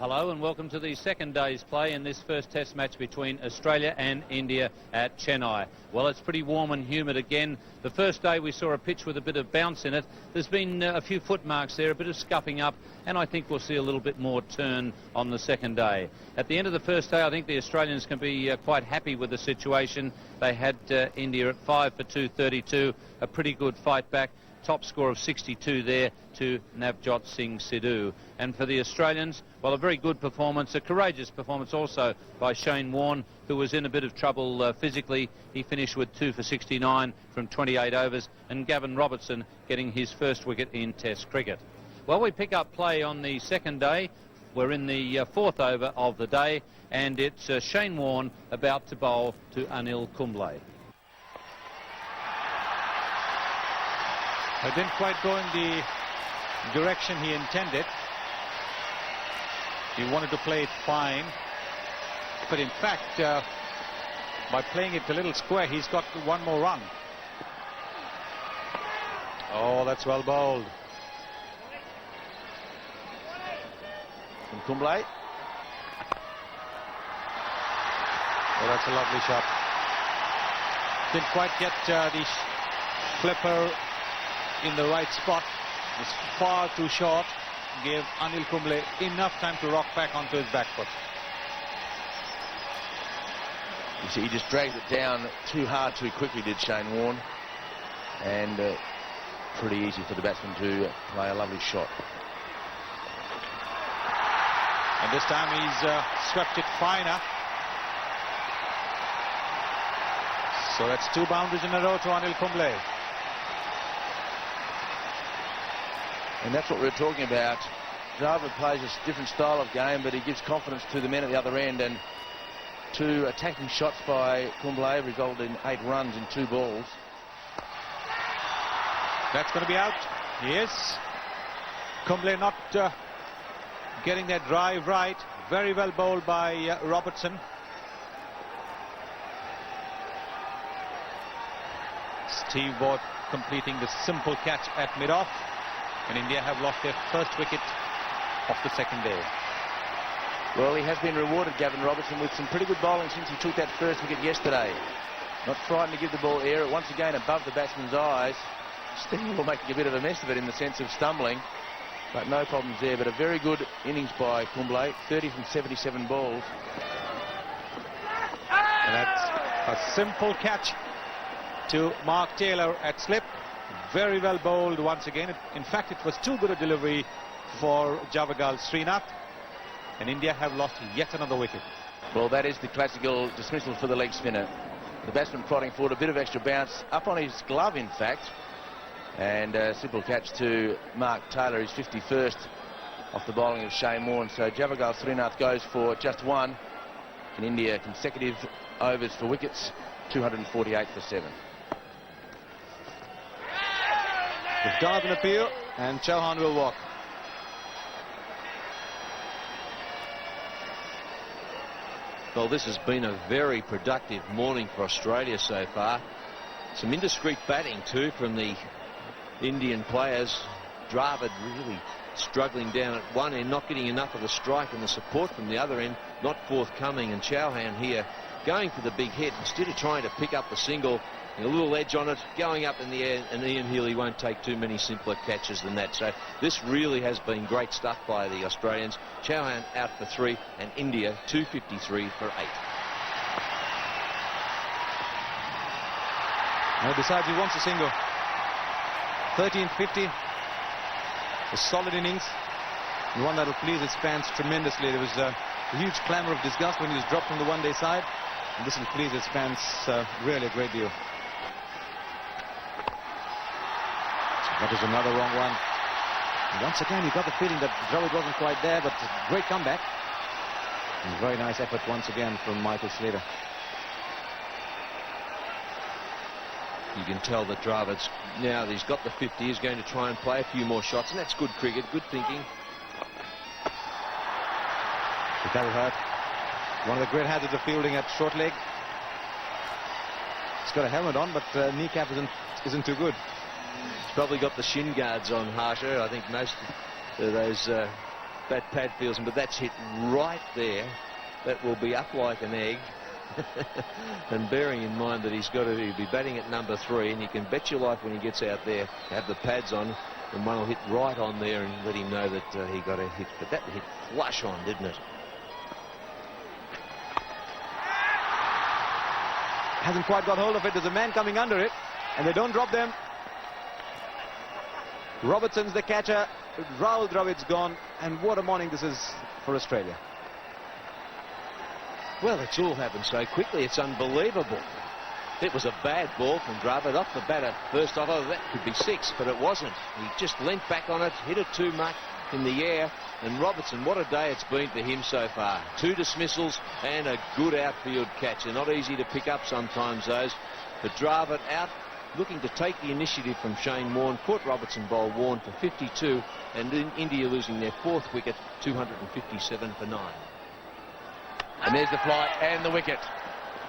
Hello and welcome to the second day's play in this first test match between Australia and India at Chennai. Well, it's pretty warm and humid again. The first day we saw a pitch with a bit of bounce in it. There's been a few foot marks there, a bit of scuffing up, and I think we'll see a little bit more turn on the second day. At the end of the first day, I think the Australians can be quite happy with the situation. They had India at 5 for 232, a pretty good fight back. Top score of 62 there to Navjot Singh Sidhu. And for the Australians, well, a very good performance, a courageous performance also by Shane Warne, who was in a bit of trouble physically. He finished with 2 for 69 from 28 overs, and Gavin Robertson getting his first wicket in Test cricket. Well, we pick up play on the second day. We're in the fourth over of the day, and it's Shane Warne about to bowl to Anil Kumble. It didn't quite go in the direction he intended. He wanted to play it fine, but in fact, by playing it a little square, he's got one more run. Oh, that's well bowled. From Kumble. Oh, that's a lovely shot. Didn't quite get the flipper in the right spot. It was far too short. Gave Anil Kumble enough time to rock back onto his back foot. You see, he just dragged it down too hard too quickly, did Shane Warne, and pretty easy for the batsman to play a lovely shot. And this time he's swept it finer. So that's 2 boundaries in a row to Anil Kumble. And that's what we were talking about. Dravid plays a different style of game, but he gives confidence to the men at the other end, and 2 attacking shots by Kumble resulted in 8 runs in 2 balls. That's going to be out. Yes. Kumble not getting that drive right. Very well bowled by Robertson. Steve Waugh completing the simple catch at mid-off. And India have lost their first wicket of the second day. Well, he has been rewarded, Gavin Robertson, with some pretty good bowling since he took that first wicket yesterday. Not frightened to give the ball air. Once again above the batsman's eyes. Still making a bit of a mess of it in the sense of stumbling. But no problems there. But a very good innings by Kumble. 30 from 77 balls. And that's a simple catch to Mark Taylor at slip. Very well bowled once again. In fact, it was too good a delivery for Javagal Srinath, and India have lost yet another wicket. Well, that is the classical dismissal for the leg spinner. The batsman prodding forward, a bit of extra bounce up on his glove, in fact, and a simple catch to Mark Taylor, his 51st off the bowling of Shane Warne. So Javagal Srinath goes for just 1, and India consecutive overs for wickets, 248 for 7. If Donovan appeal, and Chauhan will walk. Well, this has been a very productive morning for Australia so far. Some indiscreet batting too from the Indian players. Dravid really struggling down at one end, not getting enough of the strike, and the support from the other end not forthcoming. And Chauhan here going for the big hit instead of trying to pick up the single. A little edge on it, going up in the air, and Ian Healy won't take too many simpler catches than that. So this really has been great stuff by the Australians. Chauhan out for 3, and India 253 for 8. Now decides he wants a single. 13-50. A solid innings. And one that will please his fans tremendously. There was a huge clamour of disgust when he was dropped from the one-day side. And this will please his fans really a great deal. That is another wrong one. And once again, you got the feeling that Dravid wasn't quite there, but great comeback. And very nice effort once again from Michael Slater. You can tell that Dravid's now that he's got the 50, he's going to try and play a few more shots, and that's good cricket, good thinking. That'll hurt. One of the great hazards of fielding at short leg. He's got a helmet on, but kneecap isn't too good. He's probably got the shin guards on, Harsher. I think most of those that pad feels him, but that's hit right there. That will be up like an egg. And bearing in mind that he'll be batting at number 3, and you can bet your life when he gets out there, have the pads on, and one will hit right on there and let him know that he got a hit. But that hit flush on, didn't it? Hasn't quite got hold of it. There's a man coming under it, and they don't drop them. Robertson's the catcher. Rahul Dravid's gone, and what a morning this is for Australia. Well, it's all happened so quickly, it's unbelievable. It was a bad ball from Dravid off the batter. First off, that could be 6, but it wasn't. He just leant back on it, hit it too much in the air. And Robertson, what a day it's been for him so far. 2 dismissals and a good outfield catch. They're not easy to pick up sometimes, those. But Dravid out, looking to take the initiative from Shane Warne. Caught Robertson bowl Warne for 52, and India losing their 4th wicket, 257 for 9. And there's the flight and the wicket.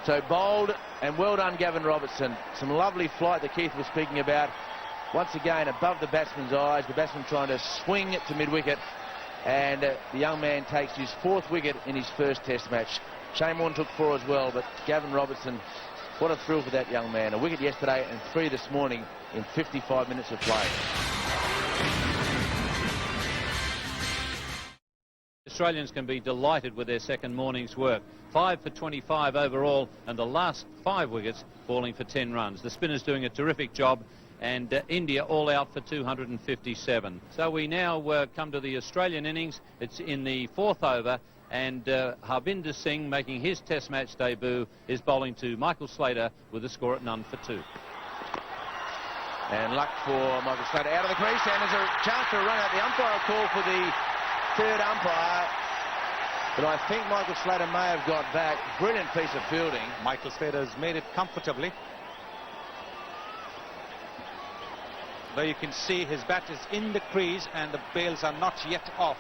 So bowled, and well done Gavin Robertson. Some lovely flight that Keith was speaking about. Once again above the batsman's eyes, the batsman trying to swing it to mid-wicket, and the young man takes his 4th wicket in his first test match. Shane Warne took 4 as well, but Gavin Robertson, what a thrill for that young man. A wicket yesterday and 3 this morning in 55 minutes of play. Australians can be delighted with their second morning's work. 5 for 25 overall, and the last 5 wickets falling for 10 runs. The spinners doing a terrific job, and India all out for 257. So we now come to the Australian innings. It's in the 4th over, and Harbinder Singh, making his test match debut, is bowling to Michael Slater with a score at none for 2. And luck for Michael Slater out of the crease, and there's a chance for a run out. The umpire will call for the 3rd umpire, but I think Michael Slater may have got back. Brilliant piece of fielding. Michael Slater has made it comfortably. There you can see his bat is in the crease and the bails are not yet off.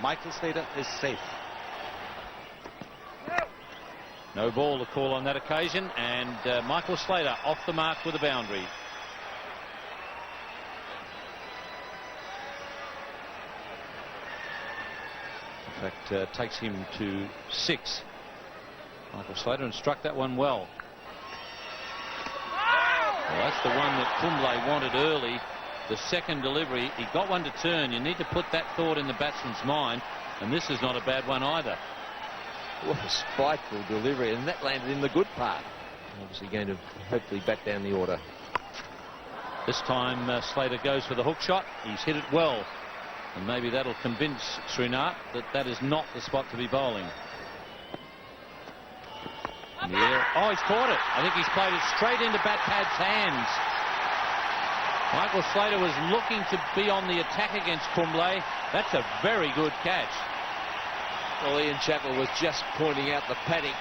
Michael Slater is safe. No ball to call on that occasion, and Michael Slater off the mark with a boundary. In fact, takes him to 6. Michael Slater, and struck that one well. Well, that's the one that Kumble wanted early. The second delivery, he got one to turn. You need to put that thought in the batsman's mind, and this is not a bad one either. What a spiteful delivery, and that landed in the good part. Obviously going to hopefully bat down the order. This time Slater goes for the hook shot. He's hit it well, and maybe that'll convince Srinath that that is not the spot to be bowling. In the air. Oh, he's caught it. I think he's played it straight into Batpad's hands. Michael Slater was looking to be on the attack against Kumble. That's a very good catch. Well, Ian Chappell was just pointing out the paddock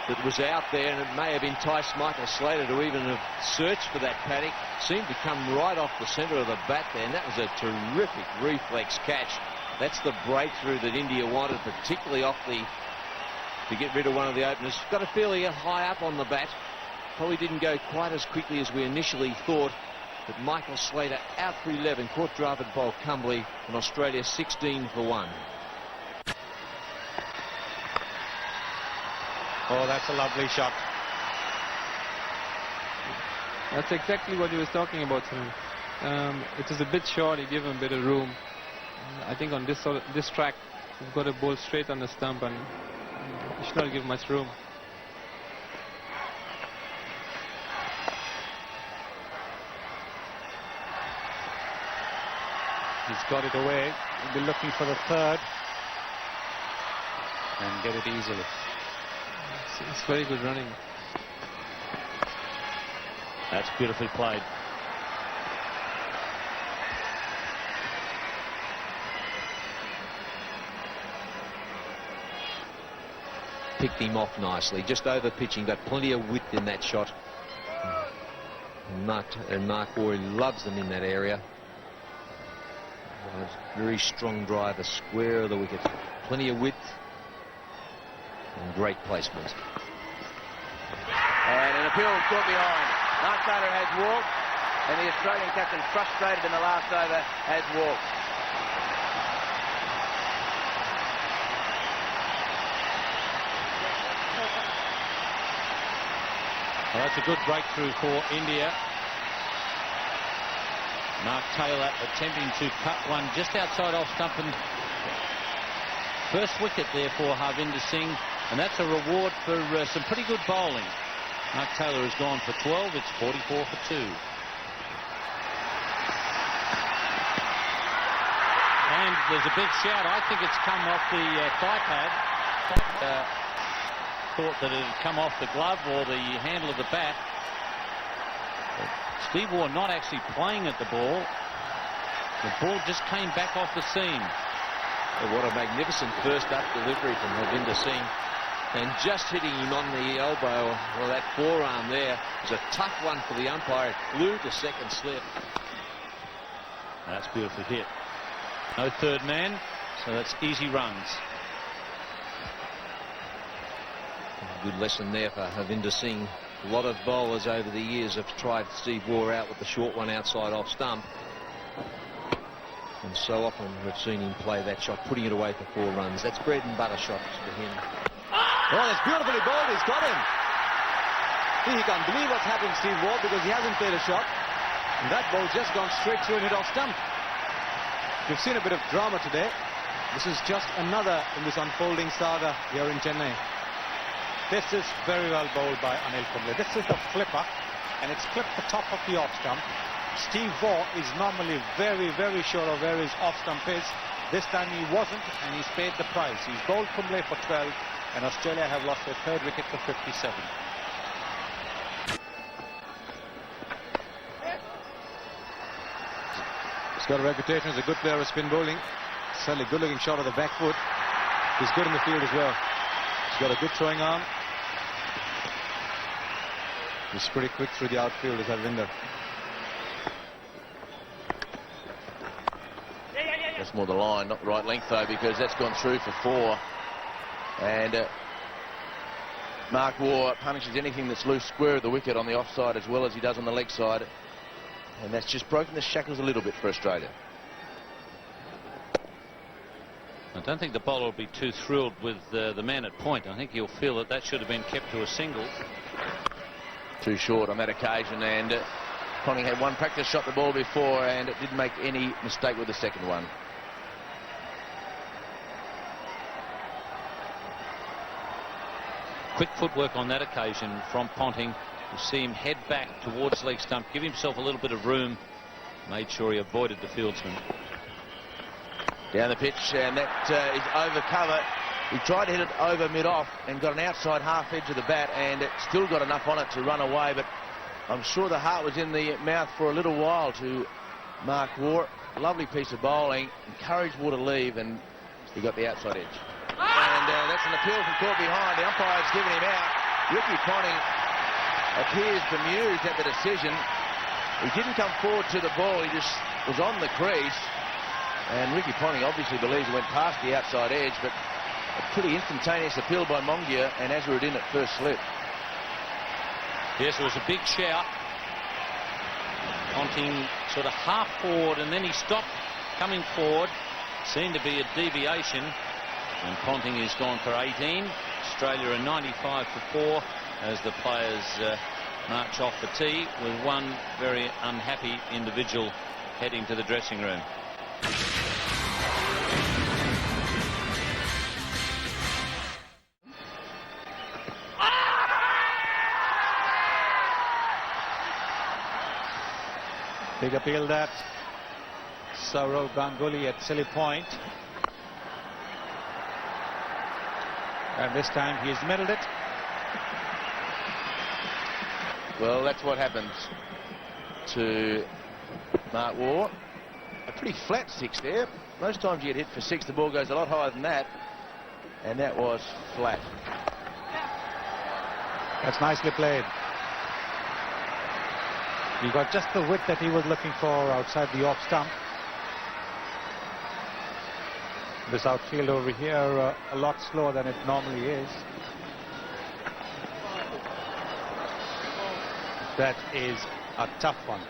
that was out there, and it may have enticed Michael Slater to even have searched for that paddock. Seemed to come right off the centre of the bat there, and that was a terrific reflex catch. That's the breakthrough that India wanted, particularly off the... to get rid of one of the openers. Got a fairly high up on the bat. Probably didn't go quite as quickly as we initially thought. But Michael Slater out for 11. Caught Dravid bowl Kumble, and Australia 16 for 1. Oh, that's a lovely shot. That's exactly what he was talking about, Sunil. It was a bit short. He gave him a bit of room. I think on this track, you've got to bowl straight on the stump, and you should not give much room. He's got it away. He'll be looking for the 3rd and get it easily. It's very good running. That's beautifully played. Picked him off nicely, just over pitching, but plenty of width in that shot. And Mark Boyd loves them in that area. Very strong driver, square of the wicket. Plenty of width and great placement. And an appeal caught behind. Mark Taylor has walked, and the Australian captain, frustrated in the last over, has walked. Well, that's a good breakthrough for India. Mark Taylor attempting to cut one just outside off stump, and first wicket there for Harvinder Singh, and that's a reward for some pretty good bowling. Mark Taylor has gone for 12. It's 44 for 2. And there's a big shout. I think it's come off the thigh pad. Thought that it had come off the glove or the handle of the bat. But Steve Waugh not actually playing at the ball. The ball just came back off the seam. Well, what a magnificent first up delivery from Harvinder Singh. And just hitting him on the elbow, well, that forearm there was a tough one for the umpire. It flew to second slip. That's beautifully hit. No third man, so that's easy runs. A good lesson there for Harvinder Singh. A lot of bowlers over the years have tried Steve Waugh out with the short one outside off stump. And so often we've seen him play that shot, putting it away for 4 runs. That's bread and butter shots for him. Oh, that's beautifully bowled. He's got him. He can't believe what's happened to Steve Waugh because he hasn't played a shot. And that ball just gone straight through and hit off stump. We've seen a bit of drama today. This is just another in this unfolding saga here in Chennai. This is very well bowled by Anil Kumble. This is the flipper, and it's clipped the top of the off stump. Steve Waugh is normally very, very sure of where his off stump is. This time he wasn't, and he's paid the price. He's bowled Kumble for 12, and Australia have lost their 3rd wicket for 57. He's got a reputation as a good player of spin bowling. Certainly good looking shot of the back foot. He's good in the field as well. He's got a good throwing arm. He's pretty quick through the outfield as Harvinder. That's more the line, not the right length though, because that's gone through for 4. And Mark Waugh punishes anything that's loose square of the wicket on the offside as well as he does on the leg side. And that's just broken the shackles a little bit for Australia. I don't think the bowler will be too thrilled with the man at point. I think he'll feel that that should have been kept to a single. Too short on that occasion, and Ponting had one practice shot the ball before and it didn't make any mistake with the second one. Quick footwork on that occasion from Ponting. You see him head back towards leg stump, give himself a little bit of room, made sure he avoided the fieldsman. Down the pitch, and that is over cover. He tried to hit it over mid-off and got an outside half edge of the bat, and it still got enough on it to run away, but I'm sure the heart was in the mouth for a little while to Mark Waugh. Lovely piece of bowling, encouraged Waugh to leave, and he got the outside edge. And that's an appeal from caught behind. The umpire's given him out. Ricky Ponting appears bemused at the decision. He didn't come forward to the ball, he just was on the crease. And Ricky Ponting obviously believes he went past the outside edge, but a pretty instantaneous appeal by Mongia, and Azharuddin at first slip. Yes, it was a big shout. Ponting sort of half forward, and then he stopped coming forward. Seemed to be a deviation. And Ponting has gone for 18. Australia are 95 for 4 as the players march off the tee with one very unhappy individual heading to the dressing room. Big appeal that. Saurav Ganguly at Silly Point. And this time he's middled it. Well, that's what happens to Mark Waugh. A pretty flat 6 there. Most times you get hit for 6, the ball goes a lot higher than that. And that was flat. That's nicely played. He got just the width that he was looking for outside the off stump. This outfield over here a lot slower than it normally is. That is a tough one.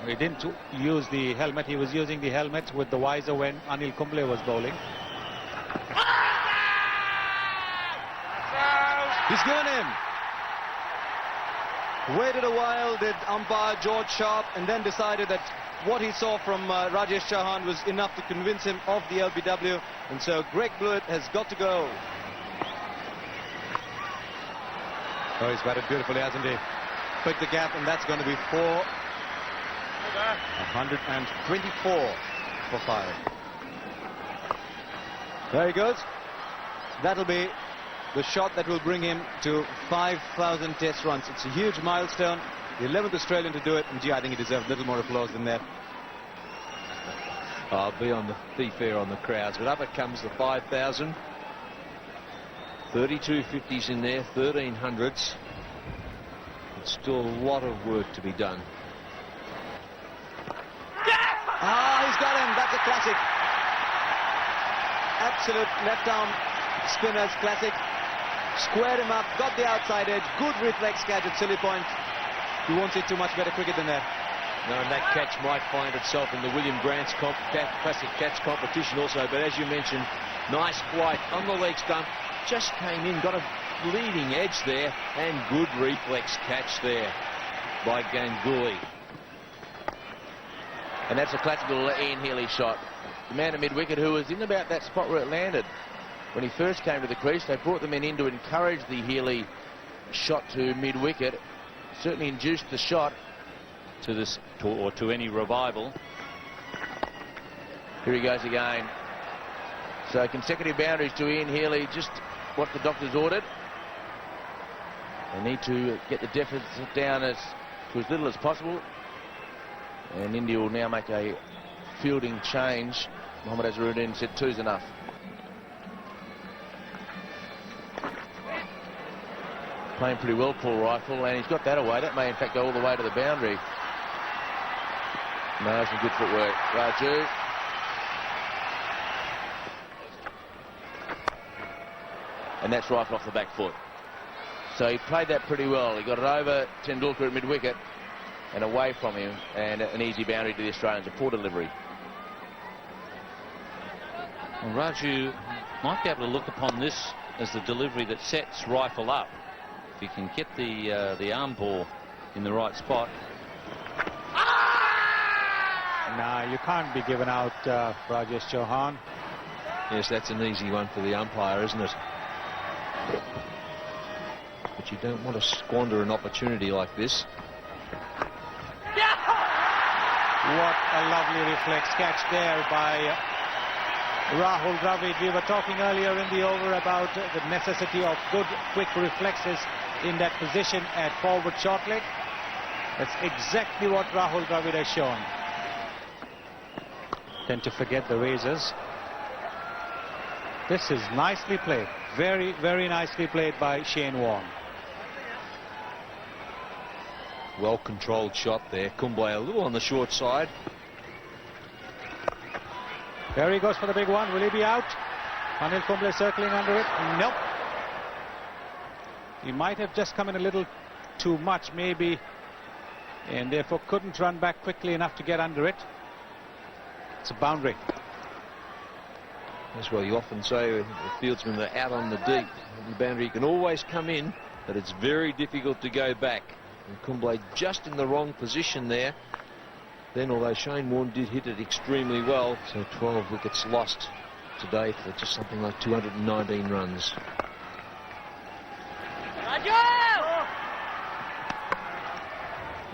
He didn't use the helmet. He was using the helmet with the visor when Anil Kumble was bowling. Waited a while, did umpire George Sharp, and then decided that what he saw from Rajesh Chauhan was enough to convince him of the LBW, and so Greg Blewett has got to go. Oh, he's batted beautifully, hasn't he? Picked the gap, and that's going to be 124 for 5. There he goes. That'll be the shot that will bring him to 5,000 test runs. It's a huge milestone. The 11th Australian to do it, and gee, I think he deserves a little more applause than that. I'll be fair on the crowds, but up it comes the 5,000. 32 50s in there, 1300s. It's still a lot of work to be done. Ah, he's got him. That's a classic. Absolute left arm spinner's classic. Squared him up, got the outside edge. Good reflex catch at silly point. You won't see too much better cricket than that. No, and that catch might find itself in the William Grant's classic catch competition also. But as you mentioned, nice flight on the leg stump. Just came in, got a leading edge there, and good reflex catch there by Ganguly. And that's a classical Ian Healy shot. The man at mid-wicket who was in about that spot where it landed. When he first came to the crease, they brought the men in to encourage the Healy shot to mid-wicket. Certainly induced the shot. To any revival. Here he goes again. So consecutive boundaries to Ian Healy, just what the doctors ordered. They need to get the deficit down to as little as possible. And India will now make a fielding change. Mohammad Azharuddin said 2's enough. Playing pretty well, Paul Rifle, and he's got that away. That may in fact go all the way to the boundary. No, some good footwork. Raju. And that's Rifle off the back foot. So he played that pretty well. He got it over Tendulkar at mid-wicket and away from him, and an easy boundary to the Australians. A poor delivery. Well, Raju might be able to look upon this as the delivery that sets Rifle up. If he can get the arm ball in the right spot. Nah, you can't be given out Rajesh Chauhan. Yes, that's an easy one for the umpire, isn't it? But you don't want to squander an opportunity like this. What a lovely reflex catch there by Rahul Dravid. We were talking earlier in the over about the necessity of good, quick reflexes in that position at forward short leg. That's exactly what Rahul Dravid has shown. Tend to forget the razors. This is nicely played. Very, very nicely played by Shane Warne. Well-controlled shot there. Kumble a little on the short side. There he goes for the big one. Will he be out? Anil Kumble circling under it. Nope. He might have just come in a little too much, maybe, and therefore couldn't run back quickly enough to get under it. It's a boundary. That's why you often say the fieldsmen are out on the deep. The boundary can always come in, but it's very difficult to go back. And Kumble just in the wrong position there. Then, although Shane Warne did hit it extremely well, so 12 wickets lost today for just something like 219 runs.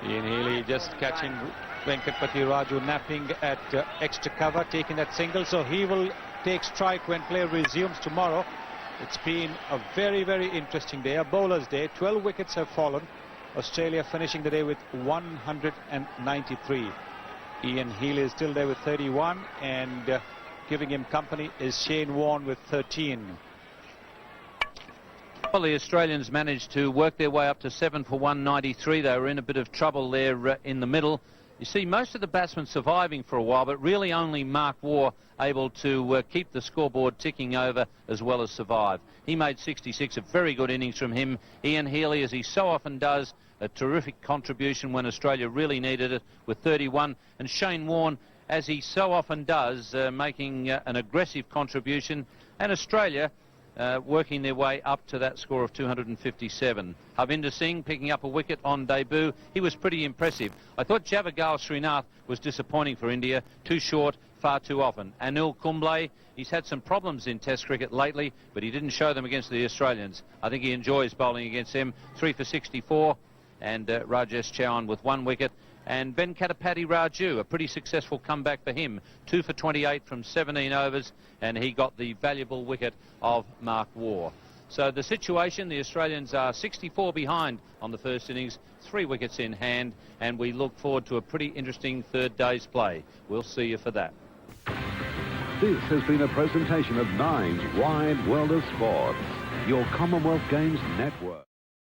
Ian Healy just catching Venkatpati Raju napping at extra cover, taking that single, so he will take strike when play resumes tomorrow. It's been a very, very interesting day, a bowler's day. 12 wickets have fallen. Australia finishing the day with 193. Ian Healy is still there with 31, and giving him company is Shane Warne with 13. Well, the Australians managed to work their way up to 7 for 193. They were in a bit of trouble there in the middle. You see, most of the batsmen surviving for a while, but really only Mark Waugh able to keep the scoreboard ticking over as well as survive. He made 66, a very good innings from him. Ian Healy, as he so often does, a terrific contribution when Australia really needed it with 31. And Shane Warne, as he so often does, making an aggressive contribution. And Australia working their way up to that score of 257. Harvinder Singh picking up a wicket on debut. He was pretty impressive. I thought Javagal Srinath was disappointing for India. Too short, far too often. Anil Kumble, he's had some problems in Test cricket lately, but he didn't show them against the Australians. I think he enjoys bowling against them. 3 for 64. And Rajesh Chauhan with 1 wicket. And Venkatapati Raju, a pretty successful comeback for him. 2 for 28 from 17 overs, and he got the valuable wicket of Mark Waugh. So the situation, the Australians are 64 behind on the first innings, 3 wickets in hand, and we look forward to a pretty interesting third day's play. We'll see you for that. This has been a presentation of Nine's Wide World of Sport, your Commonwealth Games network.